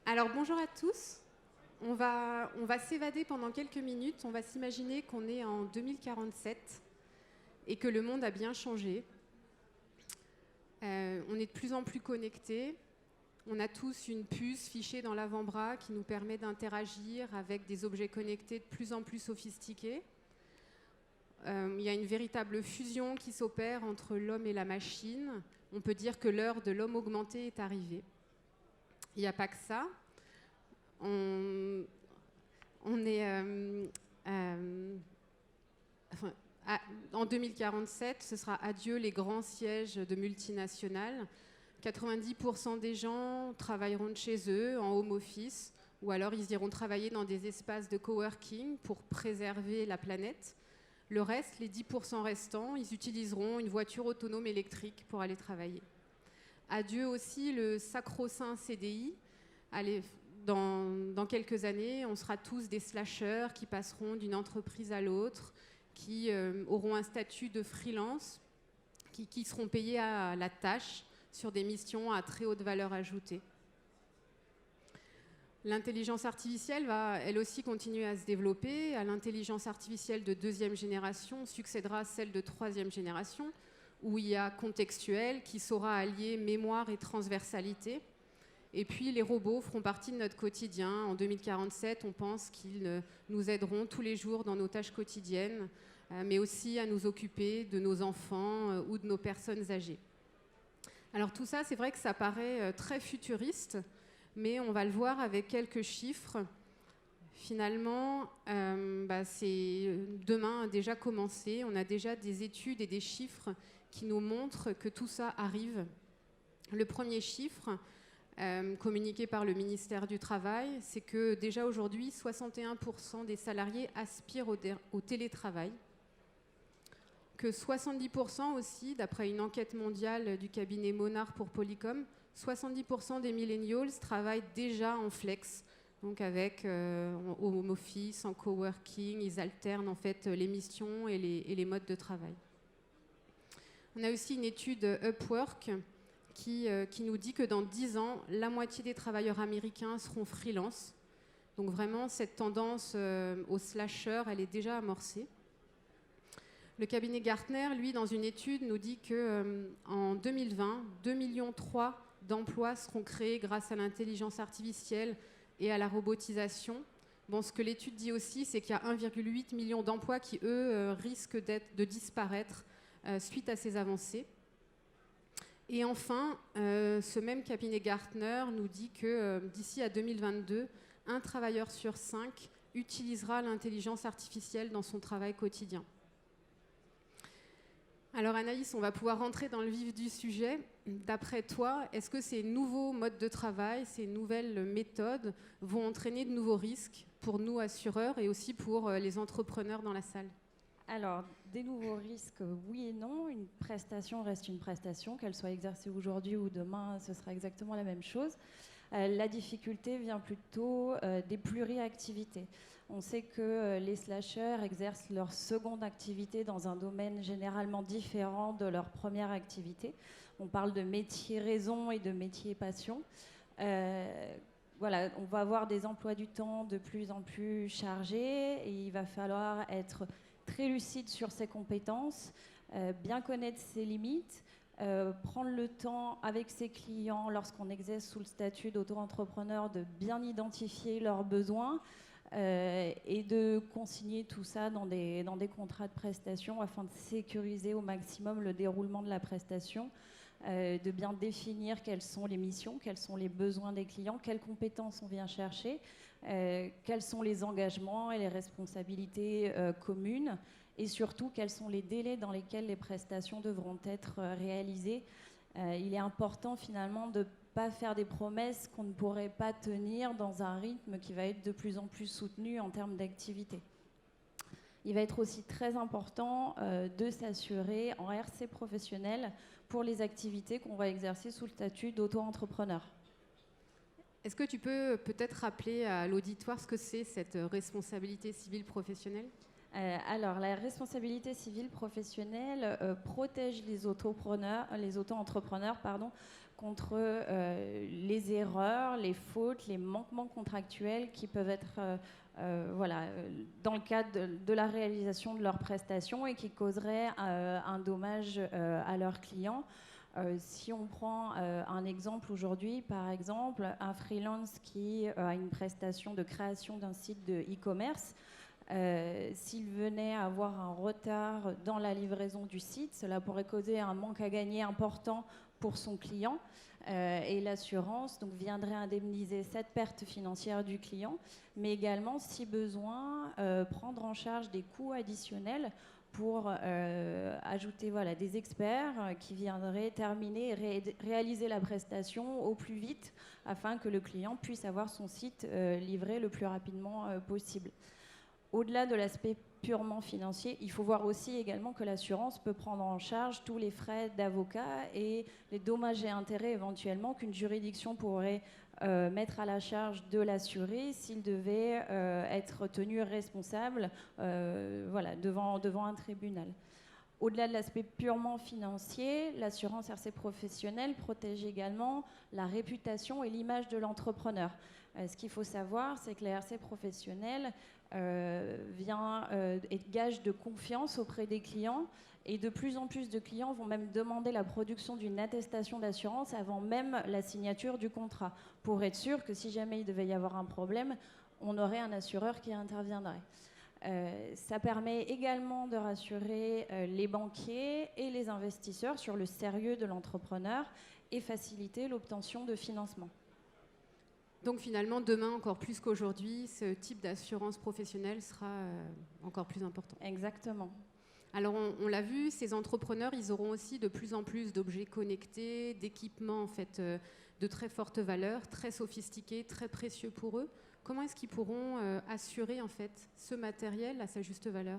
Alors bonjour à tous. On va s'évader pendant quelques minutes. On va s'imaginer qu'on est en 2047 et que le monde a bien changé. On est de plus en plus connectés. On a tous une puce fichée dans l'avant-bras qui nous permet d'interagir avec des objets connectés de plus en plus sophistiqués. Il y a une véritable fusion qui s'opère entre l'homme et la machine. On peut dire que l'heure de l'homme augmenté est arrivée. Il n'y a pas que ça. En 2047, ce sera adieu les grands sièges de multinationales. 90% des gens travailleront de chez eux, en home office, ou alors ils iront travailler dans des espaces de coworking pour préserver la planète. Le reste, les 10% restants, ils utiliseront une voiture autonome électrique pour aller travailler. Adieu aussi le sacro-saint CDI. Allez, dans quelques années, on sera tous des slasheurs qui passeront d'une entreprise à l'autre, qui auront un statut de freelance, qui seront payés à la tâche sur des missions à très haute valeur ajoutée. L'intelligence artificielle va, elle aussi, continuer à se développer. À l'intelligence artificielle de 2e génération succédera celle de 3e génération, où il y a contextuel qui saura allier mémoire et transversalité. Et puis les robots feront partie de notre quotidien. En 2047, on pense qu'ils nous aideront tous les jours dans nos tâches quotidiennes, mais aussi à nous occuper de nos enfants ou de nos personnes âgées. Alors tout ça, c'est vrai que ça paraît très futuriste, mais on va le voir avec quelques chiffres. Finalement, demain a déjà commencé. On a déjà des études et des chiffres qui nous montrent que tout ça arrive. Le premier chiffre, communiqué par le ministère du Travail, c'est que déjà aujourd'hui, 61% des salariés aspirent au télétravail. Que 70% aussi, d'après une enquête mondiale du cabinet Monard pour Polycom, 70% des millennials travaillent déjà en flex, donc avec home office, en coworking, ils alternent en fait les missions et les modes de travail. On a aussi une étude Upwork qui nous dit que dans 10 ans, la moitié des travailleurs américains seront freelance. Donc vraiment, cette tendance au slasher, elle est déjà amorcée. Le cabinet Gartner, lui, dans une étude, nous dit qu'en 2020, 2,3 millions d'emplois seront créés grâce à l'intelligence artificielle et à la robotisation. Bon, ce que l'étude dit aussi, c'est qu'il y a 1,8 million d'emplois qui, eux, risquent de disparaître suite à ces avancées. Et enfin, ce même cabinet Gartner nous dit que d'ici à 2022, un travailleur sur 5 utilisera l'intelligence artificielle dans son travail quotidien. Alors Anaïs, on va pouvoir rentrer dans le vif du sujet. D'après toi, est-ce que ces nouveaux modes de travail, ces nouvelles méthodes vont entraîner de nouveaux risques pour nous assureurs et aussi pour les entrepreneurs dans la salle ? Alors, des nouveaux risques, oui et non. Une prestation reste une prestation, qu'elle soit exercée aujourd'hui ou demain, ce sera exactement la même chose. La difficulté vient plutôt des pluriactivités. On sait que les slasheurs exercent leur seconde activité dans un domaine généralement différent de leur première activité. On parle de métier raison et de métier passion. Voilà, on va avoir des emplois du temps de plus en plus chargés et il va falloir être très lucide sur ses compétences, bien connaître ses limites, prendre le temps avec ses clients lorsqu'on exerce sous le statut d'auto-entrepreneur de bien identifier leurs besoins et de consigner tout ça dans des contrats de prestation afin de sécuriser au maximum le déroulement de la prestation, de bien définir quelles sont les missions, quels sont les besoins des clients, quelles compétences on vient chercher, quels sont les engagements et les responsabilités communes et surtout quels sont les délais dans lesquels les prestations devront être réalisées. Il est important finalement de ne pas faire des promesses qu'on ne pourrait pas tenir dans un rythme qui va être de plus en plus soutenu en termes d'activité. Il va être aussi très important de s'assurer en RC professionnel pour les activités qu'on va exercer sous le statut d'auto-entrepreneur. Est-ce que tu peux peut-être rappeler à l'auditoire ce que c'est cette responsabilité civile professionnelle ? Alors, la responsabilité civile professionnelle protège les auto-entrepreneurs contre les erreurs, les fautes, les manquements contractuels qui peuvent être dans le cadre de la réalisation de leurs prestations et qui causeraient un dommage à leurs clients. Si on prend un exemple aujourd'hui, par exemple, un freelance qui a une prestation de création d'un site de e-commerce, s'il venait à avoir un retard dans la livraison du site, cela pourrait causer un manque à gagner important pour son client et l'assurance viendrait indemniser cette perte financière du client, mais également, si besoin, prendre en charge des coûts additionnels pour ajouter des experts qui viendraient terminer et réaliser la prestation au plus vite afin que le client puisse avoir son site livré le plus rapidement possible. Au-delà de l'aspect purement financier, il faut voir aussi également que l'assurance peut prendre en charge tous les frais d'avocat et les dommages et intérêts éventuellement qu'une juridiction pourrait mettre à la charge de l'assuré s'il devait être tenu responsable devant un tribunal. Au-delà de l'aspect purement financier, l'assurance RC professionnelle protège également la réputation et l'image de l'entrepreneur. Ce qu'il faut savoir, c'est que la RC professionnelle est gage de confiance auprès des clients et de plus en plus de clients vont même demander la production d'une attestation d'assurance avant même la signature du contrat pour être sûr que si jamais il devait y avoir un problème, on aurait un assureur qui interviendrait. Ça permet également de rassurer les banquiers et les investisseurs sur le sérieux de l'entrepreneur et faciliter l'obtention de financement. Donc finalement, demain, encore plus qu'aujourd'hui, ce type d'assurance professionnelle sera encore plus important. Exactement. Alors on l'a vu, ces entrepreneurs, ils auront aussi de plus en plus d'objets connectés, d'équipements en fait, de très forte valeur, très sophistiqués, très précieux pour eux. Comment est-ce qu'ils pourront assurer en fait ce matériel à sa juste valeur ?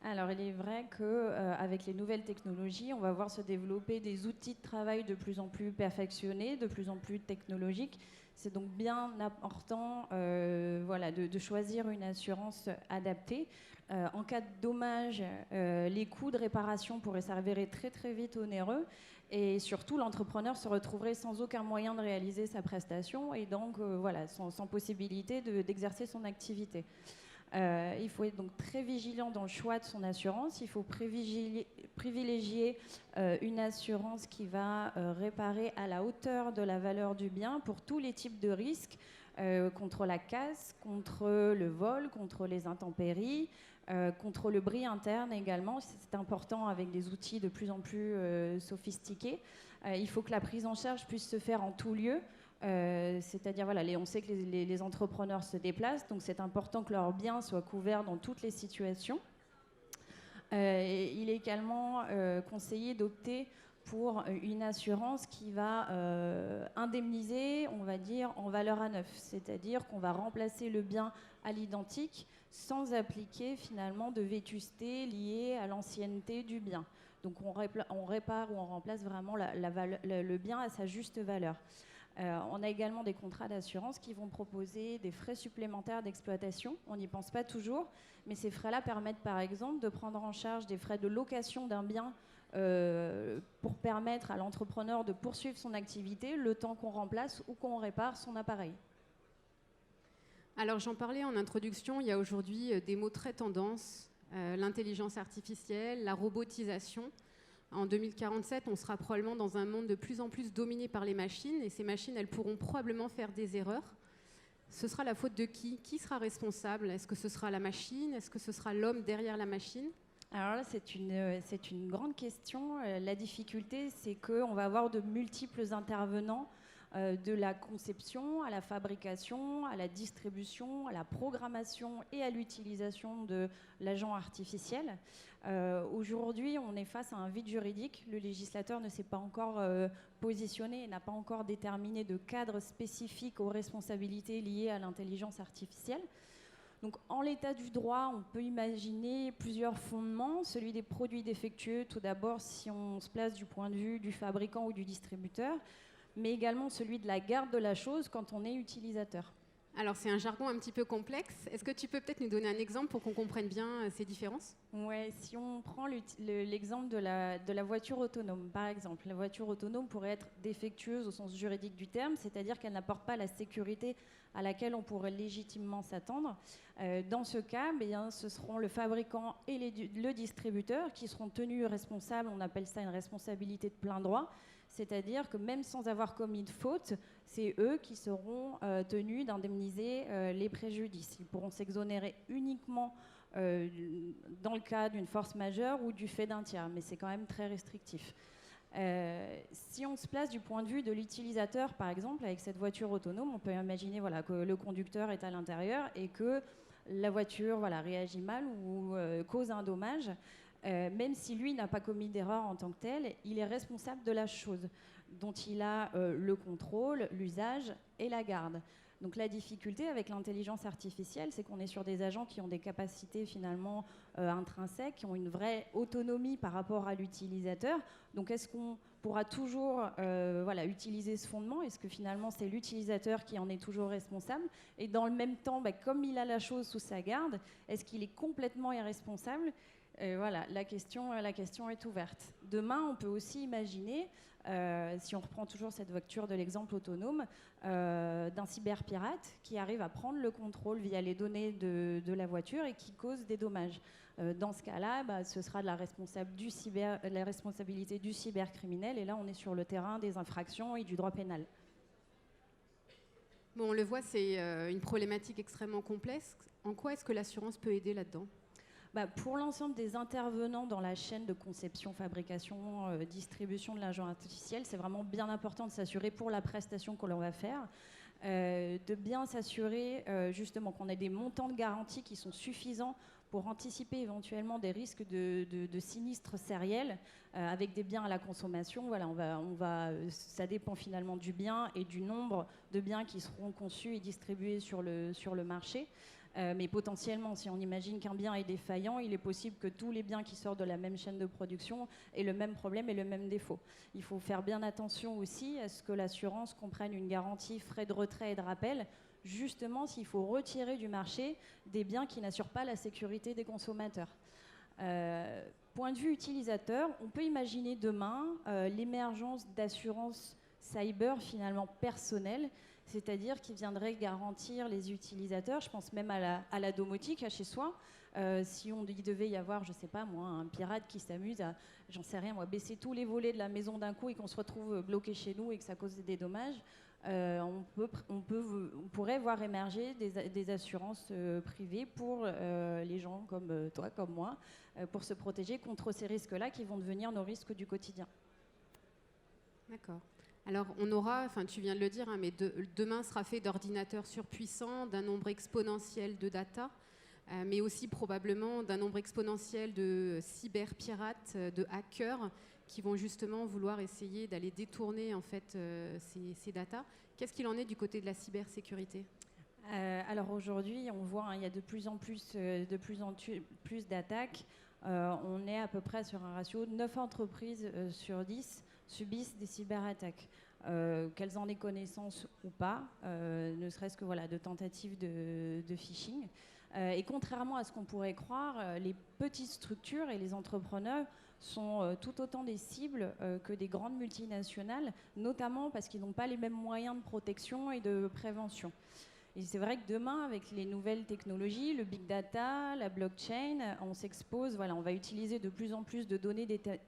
Alors, il est vrai qu'avec les nouvelles technologies, on va voir se développer des outils de travail de plus en plus perfectionnés, de plus en plus technologiques. C'est donc bien important de choisir une assurance adaptée. En cas de dommage, les coûts de réparation pourraient s'avérer très très vite onéreux et surtout l'entrepreneur se retrouverait sans aucun moyen de réaliser sa prestation et donc sans possibilité d'exercer son activité. Il faut être donc très vigilant dans le choix de son assurance. Il faut privilégier une assurance qui va réparer à la hauteur de la valeur du bien pour tous les types de risques, contre la casse, contre le vol, contre les intempéries, contre le bris interne également. C'est important avec des outils de plus en plus sophistiqués. Il faut que la prise en charge puisse se faire en tout lieu. C'est-à-dire, on sait que les entrepreneurs se déplacent, donc c'est important que leurs biens soient couverts dans toutes les situations. Il est également conseillé d'opter pour une assurance qui va indemniser, on va dire, en valeur à neuf. C'est-à-dire qu'on va remplacer le bien à l'identique sans appliquer finalement de vétusté liée à l'ancienneté du bien. Donc on répare ou on remplace vraiment le bien à sa juste valeur. On a également des contrats d'assurance qui vont proposer des frais supplémentaires d'exploitation. On n'y pense pas toujours, mais ces frais-là permettent par exemple de prendre en charge des frais de location d'un bien pour permettre à l'entrepreneur de poursuivre son activité le temps qu'on remplace ou qu'on répare son appareil. Alors j'en parlais en introduction, il y a aujourd'hui des mots très tendance, l'intelligence artificielle, la robotisation. En 2047, on sera probablement dans un monde de plus en plus dominé par les machines et ces machines, elles pourront probablement faire des erreurs. Ce sera la faute de qui ? Qui sera responsable ? Est-ce que ce sera la machine ? Est-ce que ce sera l'homme derrière la machine ? Alors là, c'est une grande question. La difficulté, c'est qu'on va avoir de multiples intervenants de la conception à la fabrication, à la distribution, à la programmation et à l'utilisation de l'agent artificiel. Aujourd'hui, on est face à un vide juridique. Le législateur ne s'est pas encore positionné et n'a pas encore déterminé de cadre spécifique aux responsabilités liées à l'intelligence artificielle. Donc, en l'état du droit, on peut imaginer plusieurs fondements. Celui des produits défectueux, tout d'abord, si on se place du point de vue du fabricant ou du distributeur, mais également celui de la garde de la chose quand on est utilisateur. Alors, c'est un jargon un petit peu complexe. Est-ce que tu peux peut-être nous donner un exemple pour qu'on comprenne bien ces différences? Ouais, si on prend l'exemple de la voiture autonome, par exemple, la voiture autonome pourrait être défectueuse au sens juridique du terme, c'est-à-dire qu'elle n'apporte pas la sécurité à laquelle on pourrait légitimement s'attendre. Dans ce cas, ce seront le fabricant et le distributeur qui seront tenus responsables, on appelle ça une responsabilité de plein droit, c'est-à-dire que même sans avoir commis de faute, c'est eux qui seront tenus d'indemniser les préjudices. Ils pourront s'exonérer uniquement dans le cas d'une force majeure ou du fait d'un tiers, mais c'est quand même très restrictif. Si on se place du point de vue de l'utilisateur, par exemple, avec cette voiture autonome, on peut imaginer que le conducteur est à l'intérieur et que la voiture réagit mal ou cause un dommage. Même si lui n'a pas commis d'erreur en tant que tel, il est responsable de la chose dont il a le contrôle, l'usage et la garde. Donc la difficulté avec l'intelligence artificielle, c'est qu'on est sur des agents qui ont des capacités finalement intrinsèques, qui ont une vraie autonomie par rapport à l'utilisateur. Donc est-ce qu'on pourra toujours utiliser ce fondement? Est-ce que finalement c'est l'utilisateur qui en est toujours responsable? Et dans le même temps, comme il a la chose sous sa garde, est-ce qu'il est complètement irresponsable? La question est ouverte. Demain, on peut aussi imaginer, si on reprend toujours cette voiture de l'exemple autonome, d'un cyberpirate qui arrive à prendre le contrôle via les données de la voiture et qui cause des dommages. Dans ce cas-là, ce sera de la responsabilité du cybercriminel, et là, on est sur le terrain des infractions et du droit pénal. Bon, on le voit, c'est une problématique extrêmement complexe. En quoi est-ce que l'assurance peut aider là-dedans? Pour l'ensemble des intervenants dans la chaîne de conception, fabrication, distribution de l'intelligence artificielle, c'est vraiment bien important de s'assurer pour la prestation que l'on va faire, de bien s'assurer justement qu'on ait des montants de garantie qui sont suffisants pour anticiper éventuellement des risques de sinistres sériels avec des biens à la consommation. Ça dépend finalement du bien et du nombre de biens qui seront conçus et distribués sur le marché. Mais potentiellement, si on imagine qu'un bien est défaillant, il est possible que tous les biens qui sortent de la même chaîne de production aient le même problème et le même défaut. Il faut faire bien attention aussi à ce que l'assurance comprenne une garantie frais de retrait et de rappel, justement s'il faut retirer du marché des biens qui n'assurent pas la sécurité des consommateurs. Point de vue utilisateur, on peut imaginer demain l'émergence d'assurances cyber finalement personnelles, c'est-à-dire qui viendrait garantir les utilisateurs. Je pense même à la domotique, à chez soi. Si il devait y avoir, je sais pas moi, un pirate qui s'amuse à, j'en sais rien moi, baisser tous les volets de la maison d'un coup et qu'on se retrouve bloqué chez nous et que ça cause des dommages, on pourrait voir émerger des assurances privées pour les gens comme toi, comme moi, pour se protéger contre ces risques-là qui vont devenir nos risques du quotidien. D'accord. Alors, on aura, tu viens de le dire, mais demain sera fait d'ordinateurs surpuissants, d'un nombre exponentiel de data, mais aussi probablement d'un nombre exponentiel de cyberpirates, de hackers, qui vont justement vouloir essayer d'aller détourner en fait ces data. Qu'est-ce qu'il en est du côté de la cybersécurité? Alors aujourd'hui, on voit il y a de plus en plus d'attaques. On est à peu près sur un ratio de 9 entreprises sur 10 subissent des cyberattaques. Qu'elles en aient connaissance ou pas, ne serait-ce que de tentatives de phishing. Et contrairement à ce qu'on pourrait croire, les petites structures et les entrepreneurs sont tout autant des cibles que des grandes multinationales, notamment parce qu'ils n'ont pas les mêmes moyens de protection et de prévention. Et c'est vrai que demain, avec les nouvelles technologies, le big data, la blockchain, on s'expose, on va utiliser de plus en plus de données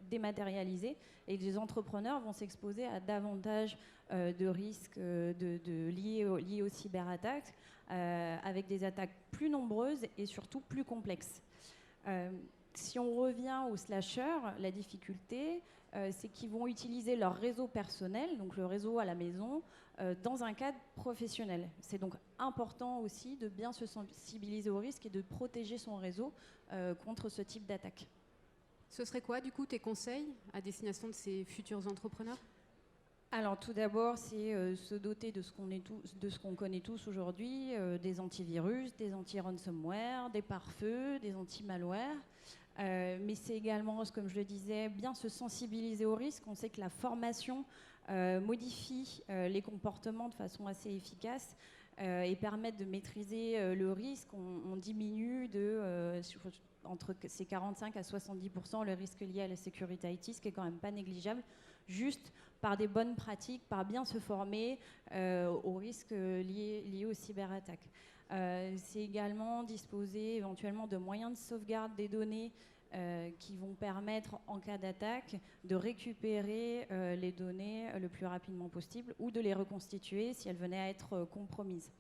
dématérialisées et les entrepreneurs vont s'exposer à davantage de risques liés aux cyberattaques, avec des attaques plus nombreuses et surtout plus complexes. Si on revient aux slashers, la difficulté, c'est qu'ils vont utiliser leur réseau personnel, donc le réseau à la maison, dans un cadre professionnel. C'est donc important aussi de bien se sensibiliser au risque et de protéger son réseau contre ce type d'attaque. Ce serait quoi, du coup, tes conseils à destination de ces futurs entrepreneurs ? Alors tout d'abord, c'est se doter de ce qu'on connaît tous aujourd'hui, des antivirus, des anti-ransomware, des pare-feux, des anti-malware. Mais c'est également, comme je le disais, bien se sensibiliser au risque. On sait que la formation modifie les comportements de façon assez efficace. et permettent de maîtriser le risque. On diminue entre ces 45 à 70% le risque lié à la sécurité IT, ce qui est quand même pas négligeable, juste par des bonnes pratiques, par bien se former aux risques liés aux cyberattaques. C'est également disposer éventuellement de moyens de sauvegarde des données qui vont permettre, en cas d'attaque, de récupérer les données le plus rapidement possible ou de les reconstituer si elles venaient à être compromises.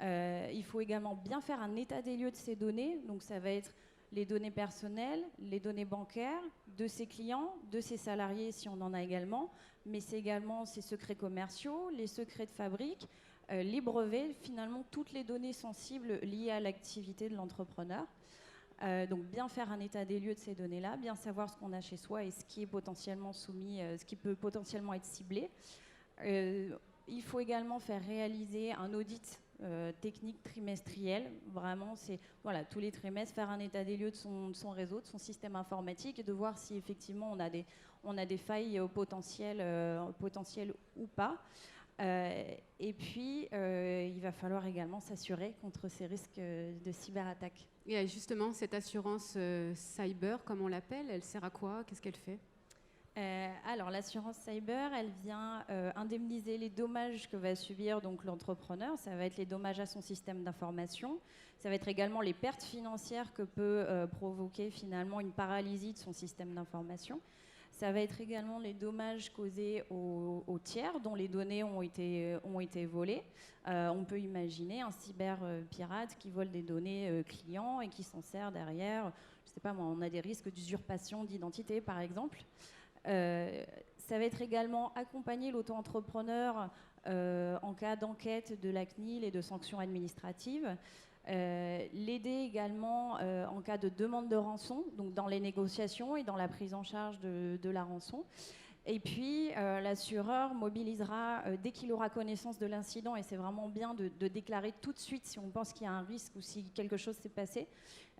Il faut également bien faire un état des lieux de ces données. Donc ça va être les données personnelles, les données bancaires de ses clients, de ses salariés si on en a également, mais c'est également ses secrets commerciaux, les secrets de fabrique, les brevets, finalement toutes les données sensibles liées à l'activité de l'entrepreneur. Donc bien faire un état des lieux de ces données-là, bien savoir ce qu'on a chez soi et ce qui est potentiellement soumis, ce qui peut potentiellement être ciblé. Il faut également faire réaliser un audit technique trimestriel. Vraiment, c'est tous les trimestres, faire un état des lieux de son réseau, de son système informatique et de voir si effectivement on a des failles potentielles ou pas. Et puis, il va falloir également s'assurer contre ces risques de cyberattaque. Et justement, cette assurance cyber, comme on l'appelle, elle sert à quoi? Qu'est-ce qu'elle fait? Alors, l'assurance cyber, elle vient indemniser les dommages que va subir donc l'entrepreneur. Ça va être les dommages à son système d'information. Ça va être également les pertes financières que peut provoquer finalement une paralysie de son système d'information. Ça va être également les dommages causés aux tiers dont les données ont été volées. On peut imaginer un cyberpirate qui vole des données clients et qui s'en sert derrière. Je ne sais pas moi, on a des risques d'usurpation d'identité par exemple. Ça va être également accompagner l'auto-entrepreneur en cas d'enquête de la CNIL et de sanctions administratives. L'aider également en cas de demande de rançon, donc dans les négociations et dans la prise en charge de la rançon. Et puis, l'assureur mobilisera, dès qu'il aura connaissance de l'incident, et c'est vraiment bien de déclarer tout de suite si on pense qu'il y a un risque ou si quelque chose s'est passé,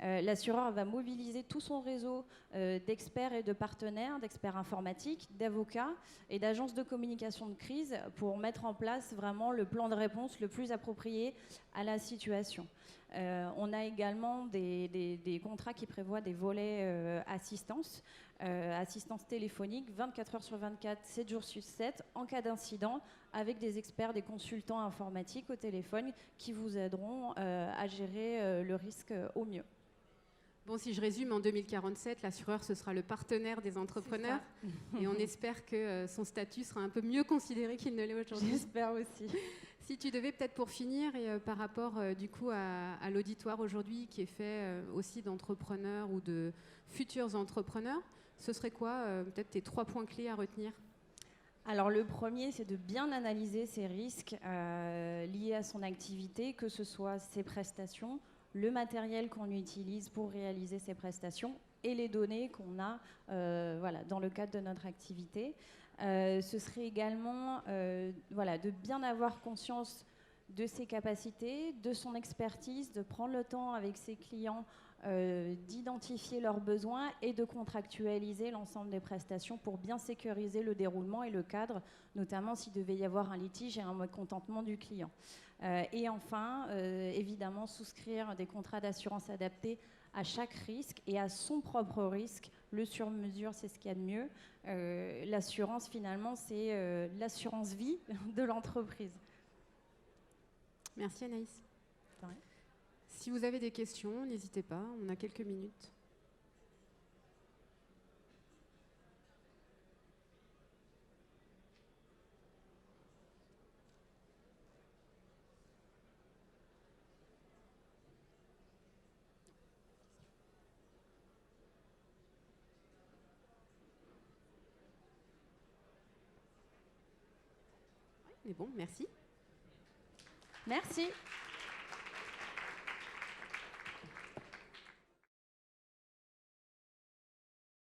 l'assureur va mobiliser tout son réseau d'experts et de partenaires, d'experts informatiques, d'avocats et d'agences de communication de crise pour mettre en place vraiment le plan de réponse le plus approprié à la situation. On a également des contrats qui prévoient des volets assistance téléphonique 24 heures sur 24, 7 jours sur 7 en cas d'incident avec des experts, des consultants informatiques au téléphone qui vous aideront à gérer le risque au mieux. Bon, si je résume, en 2047, l'assureur, ce sera le partenaire des entrepreneurs. Et on espère que son statut sera un peu mieux considéré qu'il ne l'est aujourd'hui. J'espère aussi. Si tu devais peut-être pour finir, et par rapport du coup à l'auditoire aujourd'hui qui est fait aussi d'entrepreneurs ou de futurs entrepreneurs, ce serait quoi peut-être tes 3 points clés à retenir? Alors le premier, c'est de bien analyser ces risques liés à son activité, que ce soit ses prestations, le matériel qu'on utilise pour réaliser ces prestations et les données qu'on a dans le cadre de notre activité. Ce serait également de bien avoir conscience de ses capacités, de son expertise, de prendre le temps avec ses clients d'identifier leurs besoins et de contractualiser l'ensemble des prestations pour bien sécuriser le déroulement et le cadre, notamment s'il devait y avoir un litige et un mécontentement du client. Et enfin, évidemment, souscrire des contrats d'assurance adaptés à chaque risque et à son propre risque. Le sur-mesure, c'est ce qu'il y a de mieux. L'assurance, finalement, c'est l'assurance vie de l'entreprise. Merci Anaïs. Si vous avez des questions, n'hésitez pas, on a quelques minutes. Mais bon, merci. Merci.